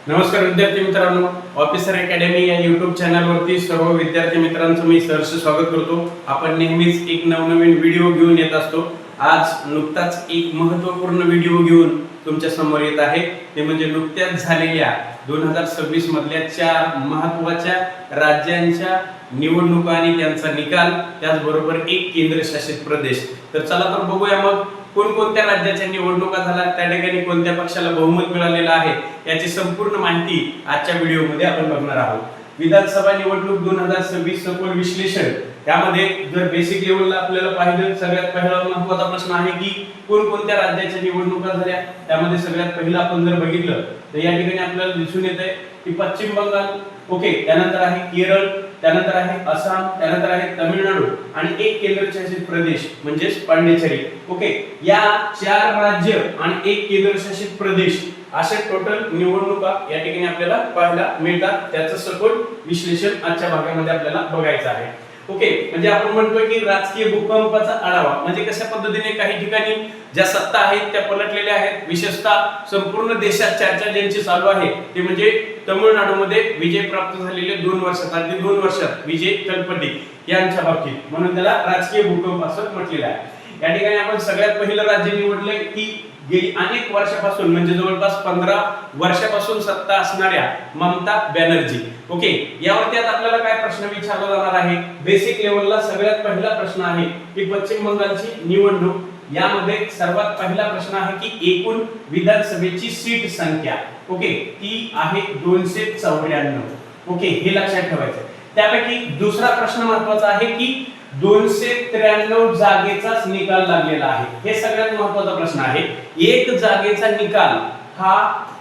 नमस्कार विद्यार्थी मित्रांनो, ऑफिसर अकॅडमी या YouTube चॅनलवरती सर्व विद्यार्थी मित्रांचं मी सहर्ष स्वागत करतो। आपण नेहमीच एक नवनवीन व्हिडिओ घेऊन येत असतो। आज नुकताच एक महत्त्वपूर्ण व्हिडिओ घेऊन तुमच्या समोर येत आहे, ते म्हणजे नुकत्याच झालेल्या 2026 मधल्या 4 महत्त्वाच्या राज्यांच्या निवडणुका आणि त्यांचा निकाल, त्याचबरोबर एक केंद्रशासित प्रदेश। तर चला तर बघूया मग कोणकोणत्या राज्याच्या निवडणुका झाल्या, त्या ठिकाणी कोणत्या पक्षाला बहुमत मिळालेलं आहे याची संपूर्ण माहिती आजच्या व्हिडिओमध्ये आपण बघणार आहोत। विधानसभा निवडणूक 2026 सखोल विश्लेषण, त्यामध्ये जर बेसिक लेवलला आपल्याला पाहिलं, सगळ्यात पहिला महत्त्वाचा प्रश्न आहे की कोणकोणत्या राज्याच्या निवडणुका झाल्या। त्यामध्ये सगळ्यात पहिला आपण जर बघितलं तर या ठिकाणी आपल्याला दिसून येतंय की पश्चिम बंगाल, ओके, त्यानंतर आहे केरळ, त्यानंतर आहे आसाम, त्यानंतर आहे तामिळनाडू आणि एक केंद्रशासित प्रदेश म्हणजे पांडिचेरी। ओके, या 4 राज्य आणि एक केंद्रशासित प्रदेश असे टोटल निवडणुका या ठिकाणी आपल्याला पाहायला मिळतात। त्याचं सखोल विश्लेषण आजच्या भागामध्ये आपल्याला बघायचं आहे। ओके, म्हणजे आपण म्हणतोय की राजकीय भूकंपाचा आढावा, म्हणजे कशा पद्धतीने काही ठिकाणी ज्या सत्ता आहेत त्या पलटलेल्या आहेत। विशेषतः संपूर्ण देशात चर्चा ज्यांची चालू आहे ते म्हणजे तमिळनाडूमध्ये विजय प्राप्त झालेले 2 वर्षात, अगदी 2 वर्षात विजय तळपती यांच्या बाबतीत, म्हणून त्याला राजकीय भूकंप असं म्हटलेलं आहे। या ठिकाणी आपण सगळ्यात पहिलं राज्य निवडलंय की गेली अनेक वर्षापासून, म्हणजे जवळपास 15 वर्षापासून सत्ता असणाऱ्या ममता बॅनर्जी। ओके, यावरती आता आपल्याला काय प्रश्न विचारला जाणार आहे, बेसिक लेवलला सगळ्यात पहिला प्रश्न आहे की पश्चिम बंगालची निवडणूक, यामध्ये सर्वात पहिला प्रश्न आहे की एकूण विधानसभेची सीट संख्या, ओके, ती आहे 294। ओके, हे लक्षात ठेवायचं। त्यापैकी दुसरा प्रश्न महत्त्वाचा आहे की 293 जागेचाच निकाल लागलेला आहे। हे सगळ्यात महत्त्वाचा प्रश्न आहे। एक जागेचा निकाल हा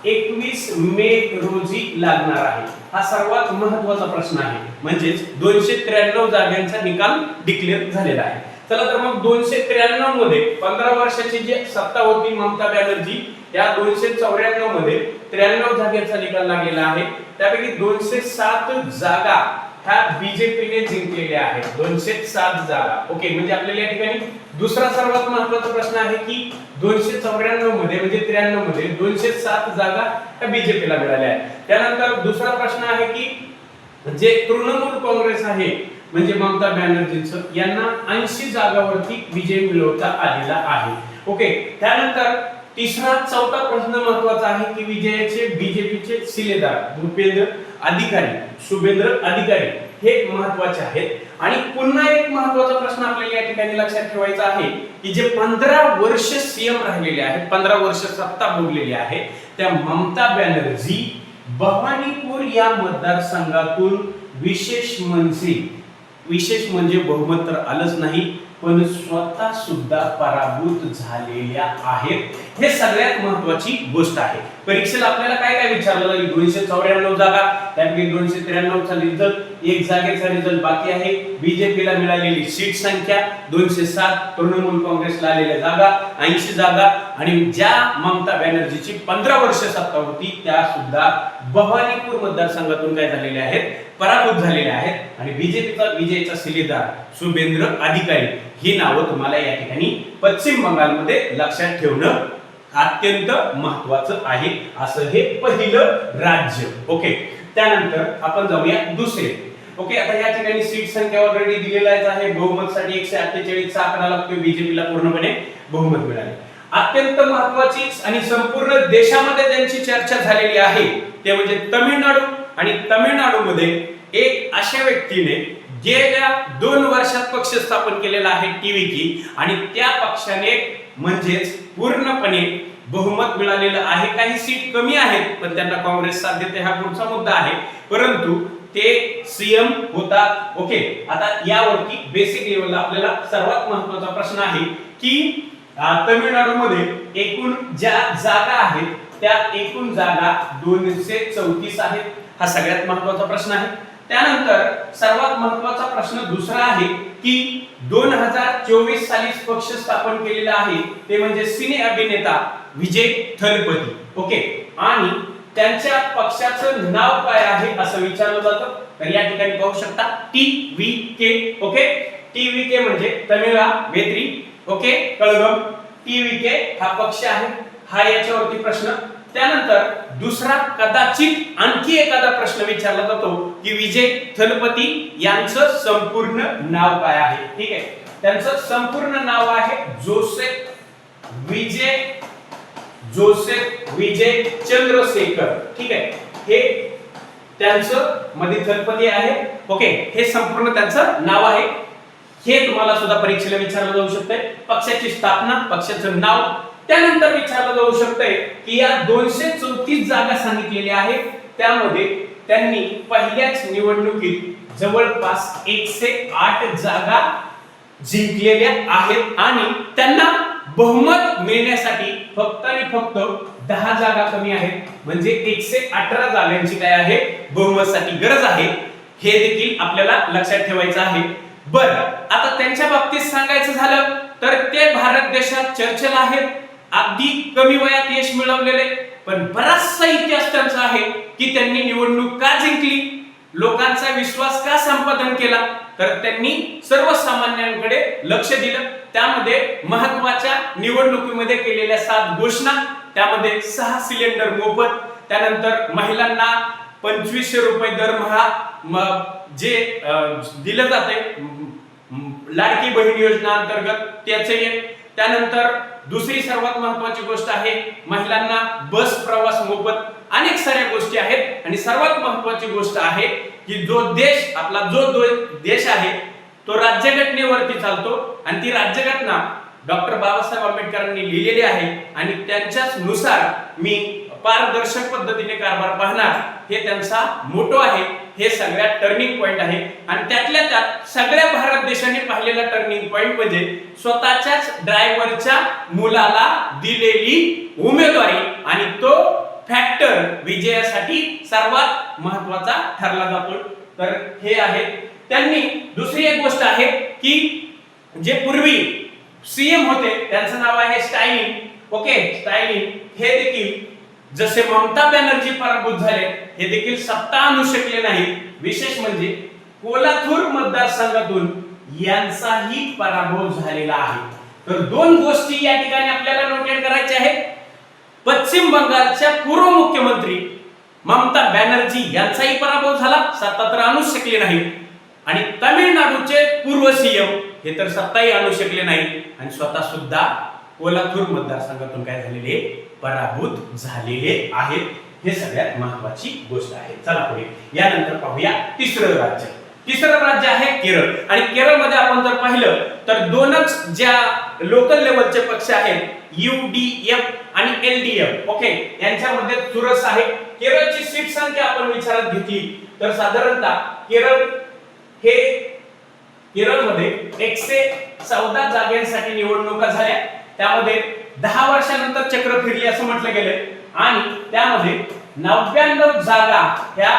21 मे रोजी लागणार आहे। हा सर्वात महत्त्वाचा प्रश्न आहे, म्हणजे 293 जागांचा निकाल डिक्लेअर झालेला आहे। चला तर मग 293 मध्ये 15 वर्षाची जी सत्ता होती ममता बॅनर्जी, या 294 मध्ये 93 जागेचा निकाल लागलेला आहे। त्यापैकी 207 जागा ह्या बीजेपीने जिंकलेल्या आहेत, 207 जागा। ओके, म्हणजे आपल्याला या ठिकाणी दुसरा सर्वात महत्त्वाचा प्रश्न आहे की 294 मध्ये म्हणजे 93 मध्ये 207 जागा ह्या बीजेपीला मिळाल्या आहेत। त्यानंतर दुसरा प्रश्न आहे की जे तृणमूल काँग्रेस आहे म्हणजे ममता बॅनर्जींचं, यांना 80 जागांवरती विजय मिळवता आलेला आहे। ओके, त्यानंतर तिसरा चौथा प्रश्न महत्त्वाचा आहे की विजयाचे बीजेपीचे शिलेदार शुभेंद्र अधिकारी हे महत्त्वाचे आहेत। आणि पुन्हा एक महत्त्वाचा प्रश्न आपल्याला या ठिकाणी लक्षात ठेवायचा आहे की जे 15 वर्ष सीएम राहिलेले आहेत, 15 वर्ष सत्ता भोगलेली आहे, त्या ममता बॅनर्जी भवानीपूर या मतदारसंघातून विशेष म्हणजे बहुमत तर आलंच नाही, पण स्वतः सुद्धा पराभूत झालेल्या आहेत। हे सगळ्यात महत्त्वाची गोष्ट आहे। परीक्षेला आपल्याला काय काय विचारलं जाईल, 294 जागा, त्यापैकी 293 चा रिझल्ट, एक जागेचा रिझल्ट बाकी आहे, बीजेपीला मिळालेली सीट संख्या 207, तृणमूल काँग्रेसला आलेल्या जागा 80 जागा, आणि ज्या ममता बॅनर्जीची 15 वर्ष सत्ता होती त्या सुद्धा भवानीपूर मतदारसंघातून काय झालेल्या आहेत, पराभूत झालेल्या आहेत। आणि बीजेपीचा विजयचा शिलेदार शुभेंद्र अधिकारी ही नावं तुम्हाला या ठिकाणी पश्चिम बंगालमध्ये लक्षात ठेवणं अत्यंत महत्त्वाचं आहे। असं हे पहिलं राज्य। ओके, त्यानंतर आपण जाऊया दुसरे। ओके, आता या ठिकाणी सीट संख्या ऑलरेडी दिलेलाच आहे। बहुमतसाठी 148 चा आकडा लागतो, बीजेपीला पूर्णपणे बहुमत मिळाले। अत्यंत महत्त्वाची आणि संपूर्ण देशामध्ये ज्यांची चर्चा झालेली आहे ते म्हणजे तामिळनाडू, आणि तामिळनाडूमध्ये एक अशा व्यक्तीने गेल्या 2 वर्षात पक्ष स्थापन केलेला आहे टीव्हीकी, आणि त्या पक्षाने म्हणजेच पूर्णपणे बहुमत मिळालेलं आहे। काही सीट कमी आहेत पण त्यांना काँग्रेस साथ देते, हा पुढचा मुद्दा आहे, परंतु ते सीएम होतात। ओके, आता यावरती बेसिक लेवलला आपल्याला सर्वात महत्त्वाचा प्रश्न आहे की तामिळनाडूमध्ये एकूण ज्या जागा आहेत त्या एकूण जागा 234 आहेत। हा सगळ्यात महत्त्वाचा प्रश्न आहे। त्यानंतर सर्वात महत्त्वाचा प्रश्न दुसरा आहे की 2024 साली पक्ष स्थापन केलेला आहे ते म्हणजे सिने अभिनेता विजय थलपती। ओके, आणि त्यांच्या पक्षाचं नाव काय आहे असं विचारलं जातं, तर या ठिकाणी पाहू शकता टीव्हीके। ओके, टीव्हीके म्हणजे तमिळा वेत्री, ओके, कळगम, टीव्हीके हा पक्ष आहे, हा याच्यावरती प्रश्न। त्यानंतर दुसरा कदाचित आणखी एखादा प्रश्न विचारला जातो की विजय थलपती यांचं संपूर्ण नाव काय आहे. ठीक आहे, त्यांचं संपूर्ण नाव आहे जोसेफ विजय चंद्रशेखर. ठीक आहे, हे त्यांचं मध्ये थलपती आहे. ओके, हे संपूर्ण त्यांचं नाव आहे. हे तुम्हाला सुद्धा परीक्षेला विचारलं जाऊ शकते. पक्षाची स्थापना, पक्षाचं नाव, त्यानंतर विचारलं जाऊ शकते की या 234 जागा सांगितलेल्या आहेत, त्यामध्ये त्यांनी पहिल्याच निवडणुकीत जवळपास 108 जागा जिंकलेल्या आहेत आणि त्यांना बहुमत मिळण्यासाठी फक्त आणि फक्त 10 जागा कमी आहेत. म्हणजे 118 जागांची काय आहे, बहुमतसाठी गरज आहे. हे देखील आपल्याला लक्षात ठेवायचं आहे. बरं, आता त्यांच्या बाबतीत सांगायचं झालं तर ते भारत देशात चर्चेला आहेत. अगदी कमी वयात यश मिळवलेले, पण बराचसा इतिहास त्यांचा आहे की त्यांनी निवडणूक का जिंकली, लोकांचा विश्वास का संपादन केला. तर त्यांनी सर्वसामान्यांकडे लक्ष दिलं. त्यामध्ये महत्त्वाच्या निवडणुकीमध्ये केलेल्या 7 घोषणा, त्यामध्ये 6 सिलेंडर मोफत, त्यानंतर महिलांना 2500 रुपये दरमहा जे दिलं जाते लाडकी बहीण योजना अंतर्गत त्याचे एक, त्यानंतर दुसरी सर्वात महत्त्वाची गोष्ट आहे महिलांना बस प्रवास मोफत. अनेक साऱ्या गोष्टी आहेत आणि सर्वात महत्त्वाची गोष्ट आहे की जो देश आहे तो राज्यघटनेवरती चालतो आणि ती राज्यघटना डॉक्टर बाबासाहेब आंबेडकरांनी लिहिलेली आहे आणि त्यांच्याच नुसार मी पारदर्शक पद्धतीने कारभार पाहणार, हे त्यांचा मोटो आहे. हे सगळ्यात टर्निंग पॉइंट आहे आणि त्यातल्या त्यात सगळ्या भारत देशाने पाहिलेला टर्निंग पॉइंट म्हणजे स्वतःच्याच ड्रायव्हरच्या मुलाला दिलेली उमेदवारी आणि तो फॅक्टर विजयासाठी सर्वात महत्त्वाचा ठरला जातो. तर हे आहे. त्यांनी दुसरी एक गोष्ट आहे की जे पूर्वी सीएम होते त्यांचं नाव आहे स्टॅलिन. ओके, स्टॅलिन हे देखील जसे ममता बॅनर्जी पराभूत झाले, हे देखील सत्ता आणू शकले नाही. विशेष म्हणजे कोल्हापूर मतदारसंघातून यांचाही पराभव झालेला आहे. तर 2 गोष्टी या ठिकाणी आपल्याला नोटेट करायच्या आहेत. पश्चिम बंगालच्या पूर्व मुख्यमंत्री ममता बॅनर्जी यांचाही पराभव झाला, सत्ता तर आणू शकले नाही. आणि तामिळनाडूचे पूर्व सीएम हे तर सत्ताही आणू शकले नाही आणि स्वतः सुद्धा कोल्हापूर मतदारसंघातून काय झालेले, पराभूत झालेले आहेत. हे सगळ्यात महत्त्वाची गोष्ट आहे. चला पुढे, यानंतर पाहूया तिसरं राज्य. तिसरं राज्य आहे केरळ. आणि केरळमध्ये आपण जर पाहिलं तर 2च ज्या लोकल लेवलचे पक्ष आहेत, UDF आणि LDF. ओके, यांच्यामध्ये चुरस आहे. केरळची सीट संख्या आपण विचारात घेतली तर साधारणतः केरळमध्ये 114 जागांसाठी निवडणुका झाल्या. त्यामध्ये 10 वर्षानंतर चक्र फिरली असं म्हटलं गेलंय आणि त्यामध्ये 99 जागा ह्या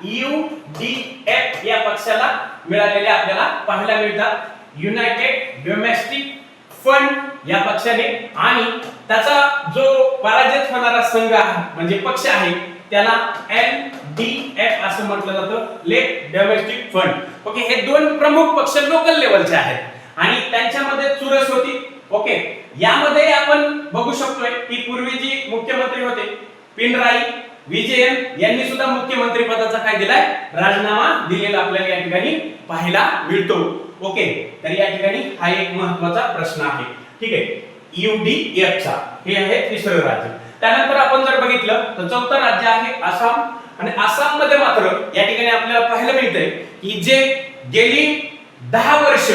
UDF या पक्षाला मिळालेल्या आपल्याला पाहायला मिळतात. युनायटेड डेमोक्रेटिक फंड या पक्षाने, आणि त्याचा जो पराजित होणारा संघ म्हणजे पक्ष आहे त्याला LDF असं म्हटलं जातं, लेफ्ट डेमोक्रेटिक फंड. ओके, हे 2 प्रमुख पक्ष लोकल लेवलचे आहेत आणि त्यांच्यामध्ये चुरस होती. ओके, यामध्ये आपण बघू शकतोय की पूर्वी जी मुख्यमंत्री होते पिनराई विजयन यांनी सुद्धा मुख्यमंत्री पदाचा काय दिलाय, राजीनामा दिलेला आपल्याला या ठिकाणी पाहायला मिळतो. ओके, तर या ठिकाणी हा एक महत्त्वाचा प्रश्न आहे. ठीक आहे, UDF चा हे आहे तिसरं राज्य. त्यानंतर आपण जर बघितलं तर चौथं राज्य आहे आसाम. आणि आसाम मध्ये मात्र या ठिकाणी आपल्याला पाहायला मिळतंय की जे गेली 10 वर्ष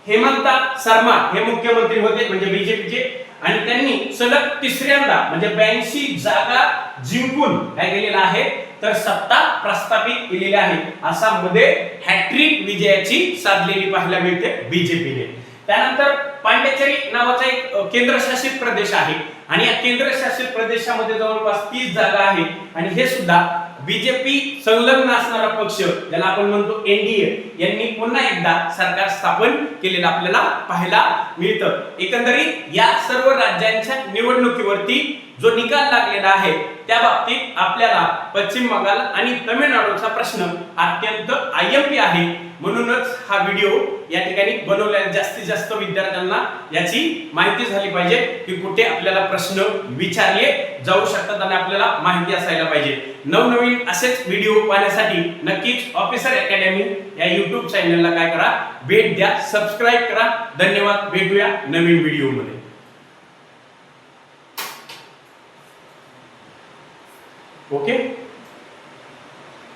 हेमंता शर्मा हे मुख्यमंत्री होते म्हणजे बीजेपीचे, आणि त्यांनी सलग तिसऱ्यांदा म्हणजे 82 जागा जिंकून काय केलेलं आहे तर सत्ता प्रस्थापित केलेली आहे. आसाम मध्ये हॅट्रिक विजयाची साधलेली पाहायला मिळते बीजेपीने. त्यानंतर पांडिचेरी नावाचा एक केंद्रशासित प्रदेश आहे आणि या केंद्रशासित प्रदेशामध्ये जवळपास 30 जागा आहे आणि हे सुद्धा बीजेपी संलग्न असणारा पक्ष ज्याला आपण म्हणतो NDA यांनी पुन्हा एकदा सरकार स्थापन केलेलं आपल्याला पाहायला मिळतं. एकंदरीत या सर्व राज्यांच्या निवडणुकीवरती जो निकाल लागलेला आहे त्या बाबतीत आपल्याला पश्चिम बंगाल आणि तमिळनाडूचा प्रश्न अत्यंत IMP आहे. म्हणूनच हा व्हिडिओ या ठिकाणी बनवले आहेत। जास्तीत जास्त विद्यार्थ्यांना याची माहिती झाली पाहिजे की कुठे आपल्याला प्रश्न विचारले जाऊ शकतात आणि आपल्याला माहिती असायला पाहिजे। नवनवीन असेच व्हिडिओ पाहण्यासाठी नक्कीच ऑफिसर अकॅडमी या YouTube चॅनलला काय करा, भेट द्या, सबस्क्राइब करा। धन्यवाद, भेटूया नवीन व्हिडिओ मध्ये। ओके।